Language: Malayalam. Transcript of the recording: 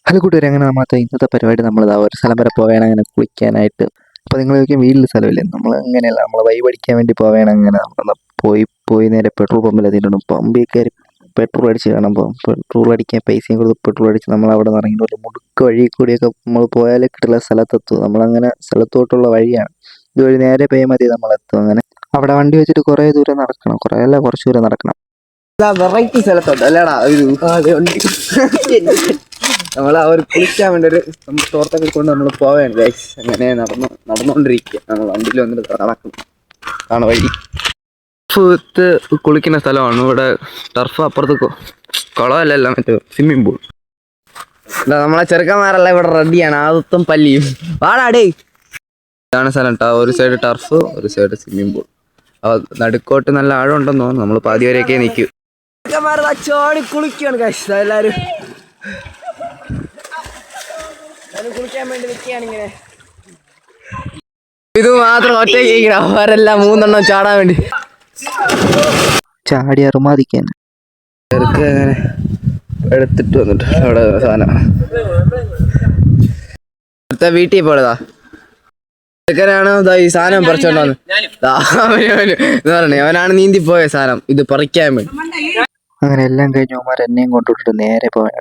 ഹലോ കൂട്ടുകാരെ, അങ്ങനെ നമ്മളത്തെ ഇന്നത്തെ പരിപാടി നമ്മളിതാ ഒരു സ്ഥലം വരെ പോവുകയാണ് അങ്ങനെ കുളിക്കാനായിട്ട്. അപ്പോൾ നിങ്ങൾ ചോദിക്കും വീട്ടിൽ സ്ഥലമില്ലേ? നമ്മൾ അങ്ങനെയല്ല, നമ്മൾ വൈബ് അടിക്കാൻ വേണ്ടി പോവുകയാണ്. അങ്ങനെ നമ്മൾ പോയി നേരെ പെട്രോൾ പമ്പിൽ എത്തിയിട്ടുണ്ട്. പമ്പിൽ കയറി പെട്രോൾ അടിച്ച് കാണുമ്പോൾ പെട്രോൾ അടിക്കാൻ പൈസയും കൊടുത്ത് പെട്രോൾ അടിച്ച് നമ്മൾ അവിടെ നിന്ന് ഇറങ്ങി ഒരു മുടുക്ക് വഴി കൂടിയൊക്കെ നമ്മൾ പോയാലേ കിട്ടില്ല സ്ഥലത്തെത്തും. നമ്മളങ്ങനെ സ്ഥലത്തോട്ടുള്ള വഴിയാണ് ഇതുവഴി. നേരെ പോയാൽ മതി നമ്മളെത്തും. അങ്ങനെ അവിടെ വണ്ടി വെച്ചിട്ട് കുറേ ദൂരം നടക്കണം, കുറേ അല്ല കുറച്ച് ദൂരം നടക്കണം. വെറൈറ്റി സ്ഥലത്തോട്ട് അല്ലേടാ നമ്മൾ അവർ കുളിക്കാൻ വേണ്ടി ഒരു തോർത്തൊക്കെ കൊണ്ട് നമ്മൾ പോവുകയാണ് ഗൈസ്. അങ്ങനെ നടന്നുകൊണ്ടിരിക്കുക. നമ്മൾ വണ്ടിയിൽ വന്നിട്ട് നടക്കും ആണ് വഴി. ടർഫ് കുളിക്കുന്ന സ്ഥലമാണ് ഇവിടെ. ടർഫ് അപ്പുറത്ത് കുളമല്ല, മറ്റേ സ്വിമ്മിംഗ് പൂൾ. നമ്മളെ ചെറുക്കന്മാരെല്ലാം ഇവിടെ റെഡിയാണ്, ആദത്തും പല്ലിയും. വാടാടേ, ഇതാണ് സ്ഥലം കേട്ടോ. ഒരു സൈഡ് ടർഫ്, ഒരു സൈഡ് സ്വിമ്മിംഗ് പൂൾ. നടുക്കോട്ട് നല്ല ആഴം ഉണ്ടെന്ന് തോന്നുന്നു. നമ്മൾ പാതി വരെയൊക്കെ നിൽക്കും. ചോടി കുളിക്കുകയാണ് ഗൈസ്. എല്ലാവരും കുളിക്കാൻ വേണ്ടി നിൽക്കുകയാണ് ഇങ്ങനെ. ഇത് മാത്രം ഒറ്റയ്ക്ക്, അവരെല്ലാം മൂന്നെണ്ണം ചാടാൻ വേണ്ടി ചാടി അറുമാദിക്കാൻ അങ്ങനെ എടുത്തിട്ട് വന്നിട്ട് അവിടെ സാധനം അടുത്ത വീട്ടിൽ പോയതാ. ചെറുക്കനാണ് ഈ സാധനം പറിച്ചോണ്ട് വന്ന് അവനാണ് നീന്തി പോയ സാധനം ഇത് പറിക്കാൻ വേണ്ടി. അങ്ങനെ എല്ലാം കഴിഞ്ഞ് അവന്മാർ എന്നെയും കൊണ്ടുവിട്ടിട്ട് നേരെ പോകാൻ